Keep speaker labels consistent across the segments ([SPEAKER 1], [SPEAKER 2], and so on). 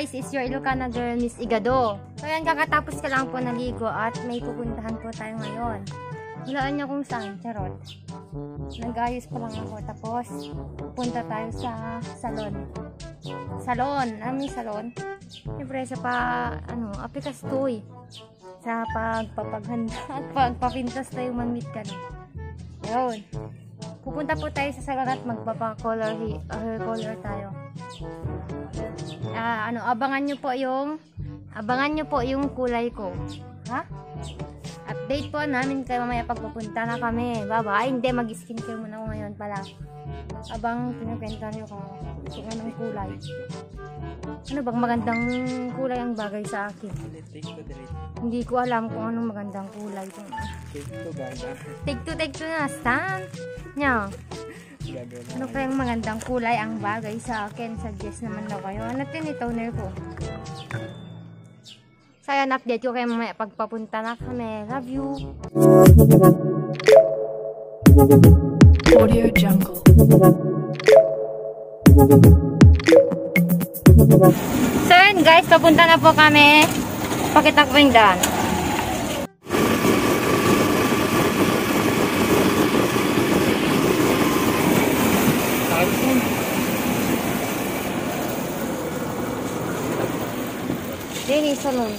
[SPEAKER 1] guys is your Ilocana girl, Miss Igado. So yan, kakatapos ka lang po naligo at may pupuntahan po tayo ngayon. Hulaan niyo kung saan, charot. Nag-ayos pa lang ako, tapos pupunta tayo sa salon. Salon, may salon. Siyempre sa apikastoy. Sa pagpapaghanda at pagpapintas tayo man-meet ka na. Yun. Pupunta po tayo sa salon at magpapa-color hair color tayo. Abangan nyo po yung kulay ko. Ha? Update po namin kayo mamaya pag pupunta na kami. Bye-bye. Hindi, mag-skincare muna ako ngayon pala. Abang pinagkwenta nyo kung anong kulay. Ano bang magandang kulay ang bagay sa akin? Hindi ko alam kung anong magandang kulay. Take two na. Stand. Nya. Ano kayang magandang kulay ang bagay sa akin? Suggest naman daw kayo. Ano din toner ko? So ayan, update ko kayo mamaya pagpapunta na kami. Love you!
[SPEAKER 2] Audio Jungle.
[SPEAKER 1] So yun guys, papunta na po kami. Pakita ko yung daan. Dini salon.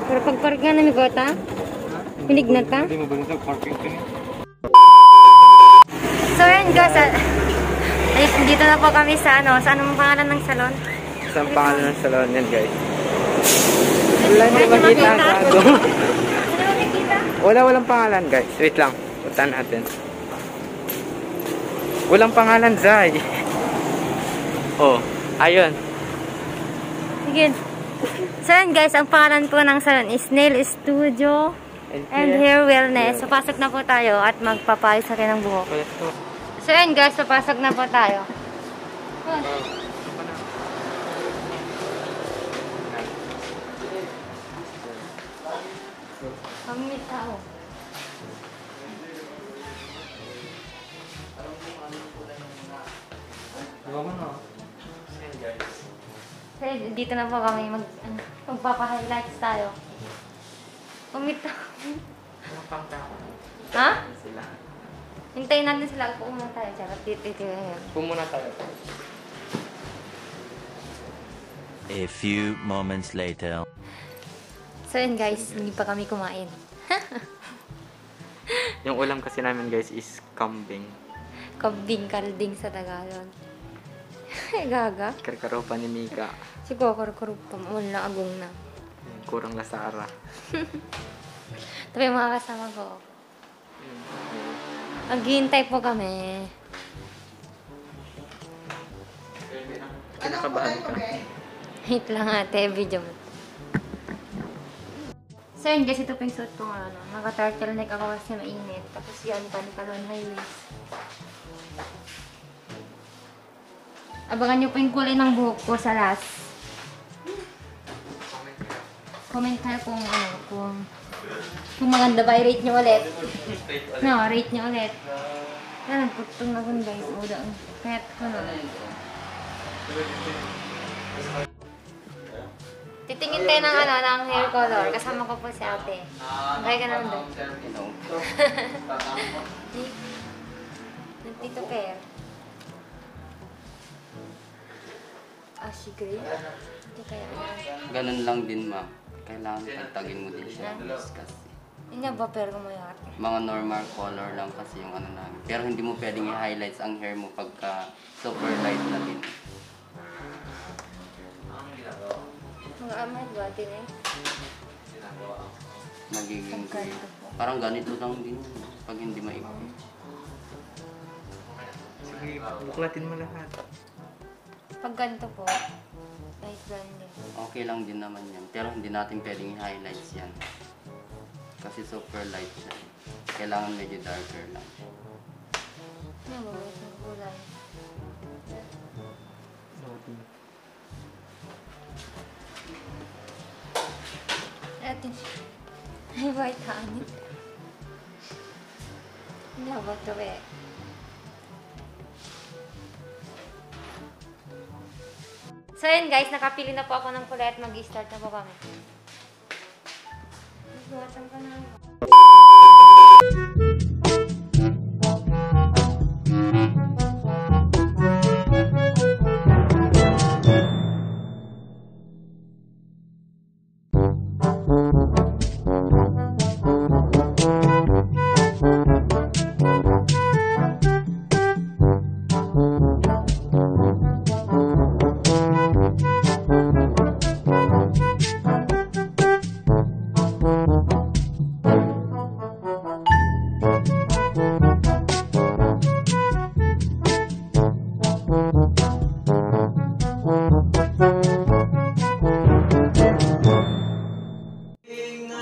[SPEAKER 1] Pero pag-park nga namin gota, pinignat ka?
[SPEAKER 3] Hindi mo ba nasa parking ka niya?
[SPEAKER 1] So yun guys, dito na po kami sa sa anong pangalan ng salon?
[SPEAKER 3] Saan pangalan ng salon yan guys? Wala na makita ang kago. Walang pangalan guys. Wait lang, punta natin. Walang pangalan, Zay. Oh, ayun.
[SPEAKER 1] Sige. So yun guys, ang pangalan po ng salon is Nail Studio and Hair Wellness. So pasok na po tayo at magpapayos sa ng buhok. So yun guys, papasok na po tayo. Pamit tao. So dito na po kami magpapa-highlights tayo. Pamit tao. Ha? Hintayin natin sila. Upo muna tayo. Charot.
[SPEAKER 3] Upo muna tayo.
[SPEAKER 4] A few moments later.
[SPEAKER 1] So yun guys, hindi pa kami kumain.
[SPEAKER 3] Yung ulam kasi namin guys is kambing.
[SPEAKER 1] Kambing-kalding sa Tagalog. Gaga.
[SPEAKER 3] Karkaropa ni Mika.
[SPEAKER 1] Siguro karukarup pa. Wala agong na.
[SPEAKER 3] Kurang lasara.
[SPEAKER 1] Ito yung mga kasama ko. Naghihintay po kami.
[SPEAKER 3] Kinakabahan ka.
[SPEAKER 1] Wait lang ate, video mo. So yun guys, ito pa yung suit ko nga. Naka-turtleneck ako kasi mainit. Tapos yan, pantalon high waist. Abangan nyo po yung kulay ng buhok ko sa last. Comment kayo kung maganda ba, i-rate nyo ulit. No, rate nyo ulit. Yan, nagputong na kun guys. Uda, pet ko na. Titingin tayo ng hair color. Kasama ko po si ate. Okay ka naman doon. Nagtito pair. Si Gray? Hindi kaya.
[SPEAKER 5] Ganun lang din, ma. Kailangan pagtagin mo din siya. Kasi
[SPEAKER 1] Hindi ba pero mo yung ate?
[SPEAKER 5] mga normal color lang kasi yung ano namin. Pero hindi mo pwedeng i-highlights ang hair mo pagka super light na din.
[SPEAKER 1] Mga amay ba din eh?
[SPEAKER 5] Magiging parang ganito lang din pag hindi maipin.
[SPEAKER 3] Sige, buklatin mo lahat.
[SPEAKER 1] Pag ganito po, light brown din.
[SPEAKER 5] Okay lang din naman yan. Pero hindi natin pwedeng i-highlights yan. Kasi super light siya. Kailangan medyo darker lang.
[SPEAKER 1] Ano ba yung kulay? Ate, ay white honey. Hindi ba ito eh? So yun guys, nakapili na po ako ng kulay at mag-start na po kami. Nagbuhatan ka na.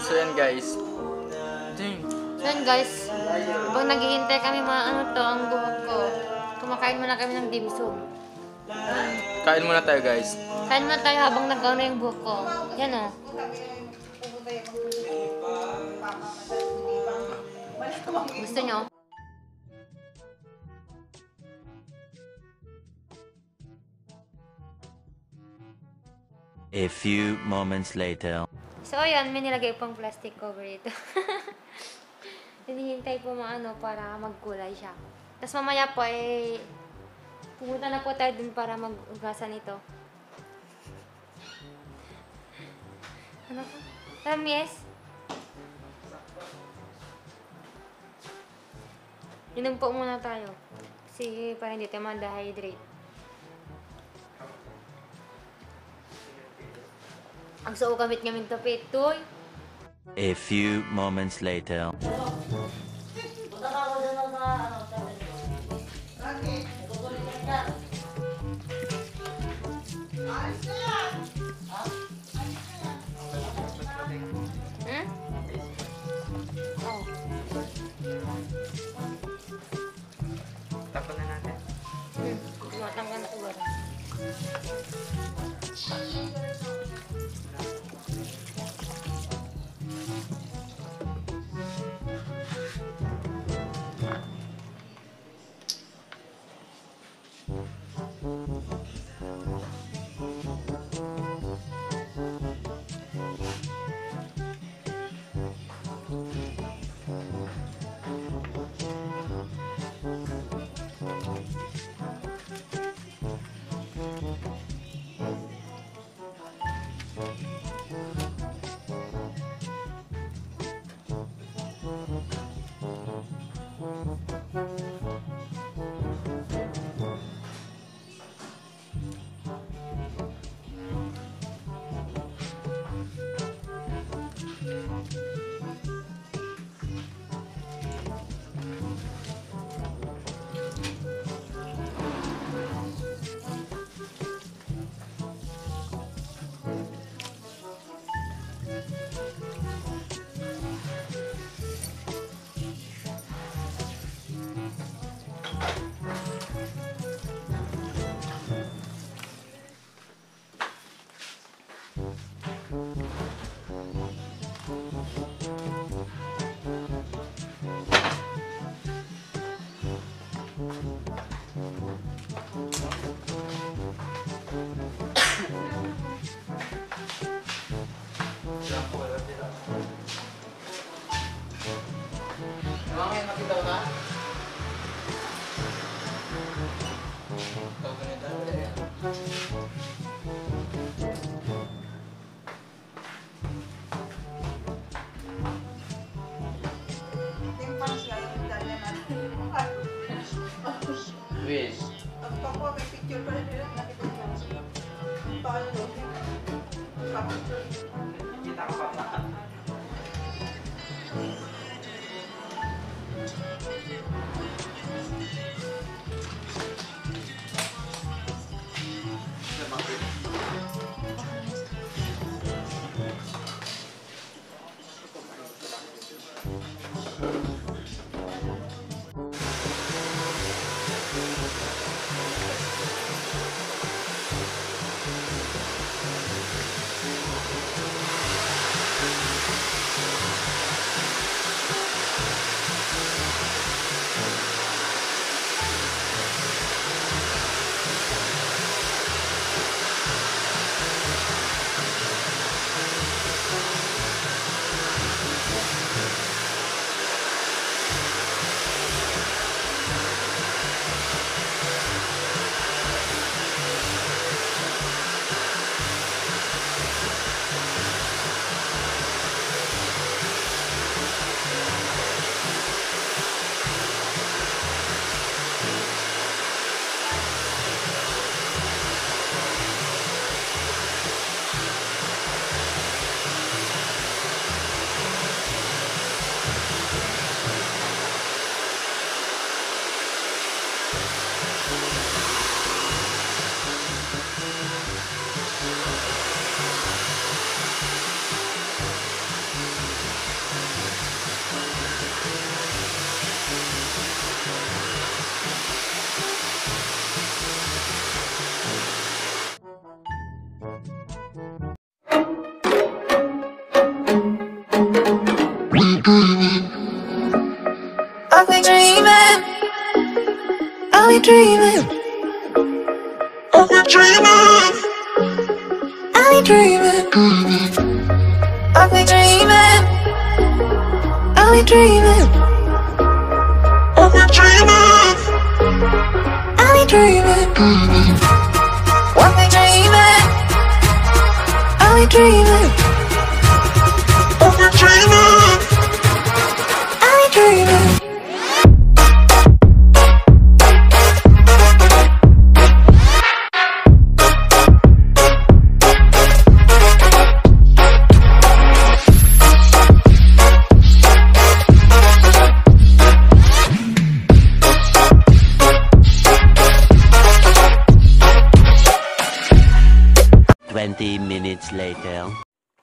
[SPEAKER 3] So yan guys.
[SPEAKER 1] So yun guys, habang naghihintay kami mga ano to, ang buhok ko, kumakain muna kami ng dimsum.
[SPEAKER 3] Kain muna tayo guys.
[SPEAKER 1] Kain muna tayo habang nag-ano yung buhok ko. Yan o. Gusto nyo?
[SPEAKER 4] A few moments later.
[SPEAKER 1] So ayan, may nilagay pang plastic cover ito. Hinihintay po maano para magkulay siya. Tapos mamaya po pumunta na po tayo dun para mag-ugasan ito. Ano po? Ramies? Inom po muna tayo. Kasi para hindi tayo ma-dehydrate. Ang suo gamit namin tapit, toy.
[SPEAKER 4] A few moments later.
[SPEAKER 1] Hmm? Oh.
[SPEAKER 3] Tapon na natin.
[SPEAKER 1] Matanggal na uwan.
[SPEAKER 3] Wish.
[SPEAKER 2] Ang pako, may picture pa rin nila. Nakita ko. Paano no? Papicture.
[SPEAKER 3] Kita ko pa.
[SPEAKER 6] we dreaming? Are we dreaming? Are we dreaming? Are we dreaming? Are we dreaming? Are we dreaming? Are we dreaming? Are we dreaming? Are we dreaming? Are we dreaming? Are we dreaming?
[SPEAKER 4] 20 minutes later.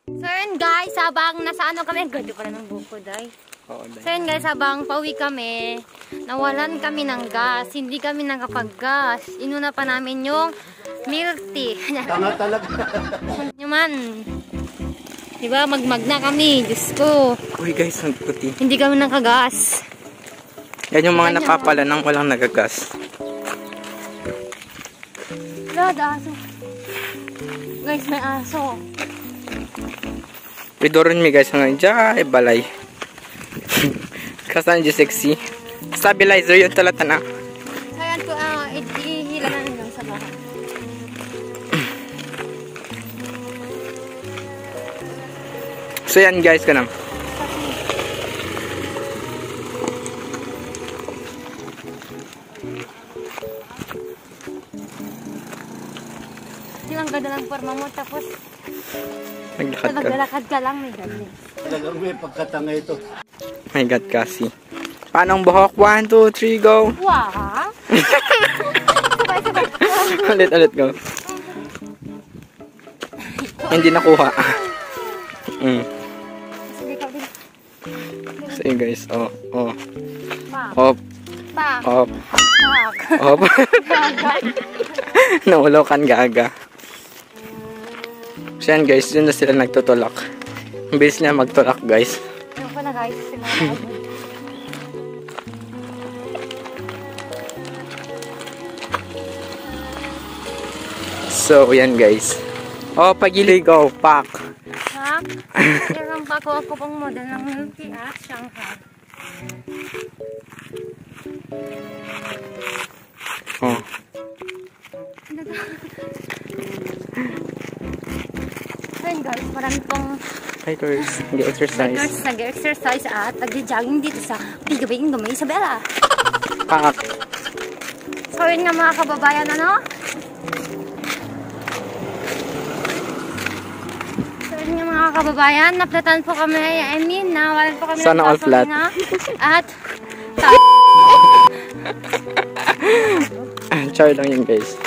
[SPEAKER 1] So yun guys, habang nasa ano kami, ganda pala ng buko guys. So yun guys, habang pauwi kami, nawalan kami ng gas, hindi kami nakapag-gas. Inuna pa namin yung milk tea.
[SPEAKER 3] Tanga talaga.
[SPEAKER 1] Naman. Diba, magmag na kami, Diyos ko.
[SPEAKER 3] Uy guys, ang puti.
[SPEAKER 1] Hindi kami nakagas.
[SPEAKER 3] Yan yung mga napapala nang walang nagagas.
[SPEAKER 1] Wala, aso. Guys, may aso.
[SPEAKER 3] Pidoron mi guys hanggang dyan, balay. Kasan dyan sexy. Stabilizer yun talata na.
[SPEAKER 1] So yan po, ihila na lang sa bahay.
[SPEAKER 3] So yan guys, kanam.
[SPEAKER 1] Yung ang ganda ng forma mo, tapos
[SPEAKER 3] Naglakad ka.
[SPEAKER 1] naglalakad ka lang, may ganda.
[SPEAKER 7] Talagang may pagkatanga ito.
[SPEAKER 3] My God, kasi. Paano ang buhok? 1, 2, 3, go!
[SPEAKER 1] Wow! Sabay.
[SPEAKER 3] Ulit, go. Hindi nakuha.
[SPEAKER 1] Sige ka din.
[SPEAKER 3] So yun guys, oh.
[SPEAKER 1] Pak.
[SPEAKER 3] Hop,
[SPEAKER 1] Pak.
[SPEAKER 3] hop,
[SPEAKER 1] Pak.
[SPEAKER 3] hop. Naulokan gaga. So yan guys, dun na sila nagtutulak. Ang bilis niya magtulak guys.
[SPEAKER 1] Yung pala guys, sila.
[SPEAKER 3] So yan guys. Oh, pagili go, pak.
[SPEAKER 1] Ha? Meron pa ako pang model ng milk tea at Shanghai.
[SPEAKER 3] Oh.
[SPEAKER 1] Ayun guys, marami pong
[SPEAKER 3] Hikers, nag-exercise.
[SPEAKER 1] nag-exercise at nag-jogging dito sa Bigabing Dumay Isabela.
[SPEAKER 3] Pak.
[SPEAKER 1] So yun nga mga kababayan, ano? So yun nga mga kababayan, naplatan po kami, nawalan po kami
[SPEAKER 3] Sana all flat.
[SPEAKER 1] At
[SPEAKER 3] Char lang yun guys.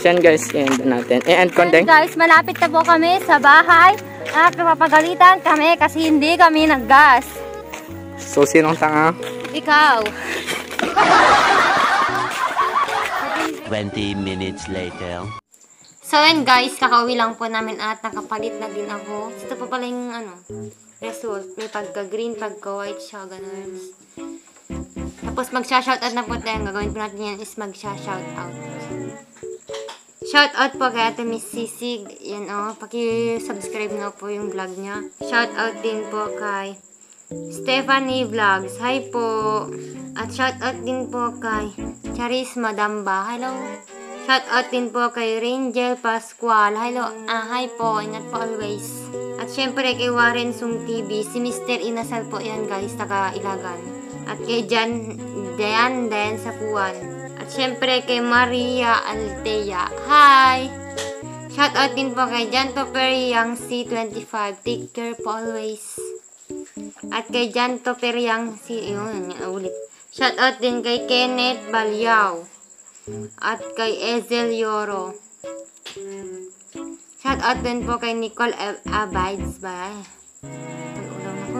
[SPEAKER 3] So yan guys, i-end natin. I-end kondeng.
[SPEAKER 1] guys, malapit na po kami sa bahay at napapagalitan kami kasi hindi kami naggas.
[SPEAKER 3] So sinong tanga?
[SPEAKER 1] Ikaw.
[SPEAKER 4] 20 minutes later.
[SPEAKER 1] So yun guys, kakauwi lang po namin at nakapalit na din ako. Ito po pala yung result. May pagka-green, pagka-white siya, ganun. Tapos magsha-shoutout na po tayo. Ang gagawin po natin yan is magsha-shoutout. Shoutout po kay Ate Miss Sisig. Yan paki-subscribe na po yung vlog niya. Shoutout din po kay Stephanie Vlogs. Hi po. At shoutout din po kay Charis Madamba. Hello. Shoutout din po kay Rangel Pascual. Hello. Hi po. Ingat po always. At syempre kay Warren Sung TV. Si Mr. Inasal po yan guys. Taga Ilagan. At kay Dayan sa Puan. At syempre kay Maria Altea. Hi. Shoutout din po kay Jan Topper Yang C25. Take care po always. At kay Jan Topper Yang ulit. Shoutout din kay Kenneth Balyaw. At kay Ezel Yoro. Shoutout din po kay Nicole Abides ba? Ulang na po.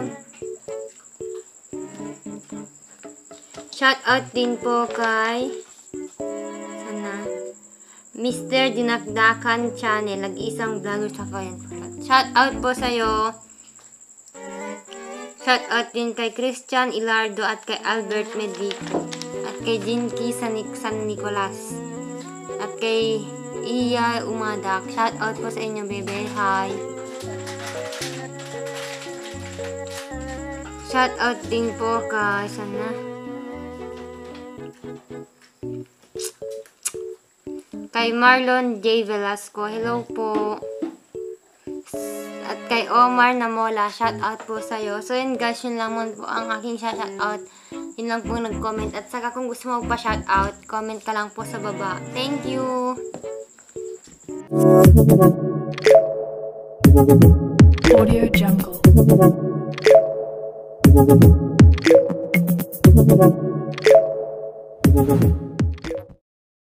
[SPEAKER 1] Shoutout din po kay Mr. Dinakdakan Channel. Nag-isang vlogger sa kayan. Shoutout po sa'yo. Shoutout din kay Christian Ilardo at kay Albert Medico. At kay Jinky San Nicolas. At kay Iya Umadak. Shout out po sa inyo, bebe. Hi. Shout out din po kay sana. Kay Marlon J. Velasco. Hello po. At kay Omar Namola. Shout out po sa'yo. So yun guys, yun lang po ang aking shout out. Yun lang po nag-comment. At saka kung gusto mo pa shout out, comment ka lang po sa baba. Thank you!
[SPEAKER 8] Audio Jungle.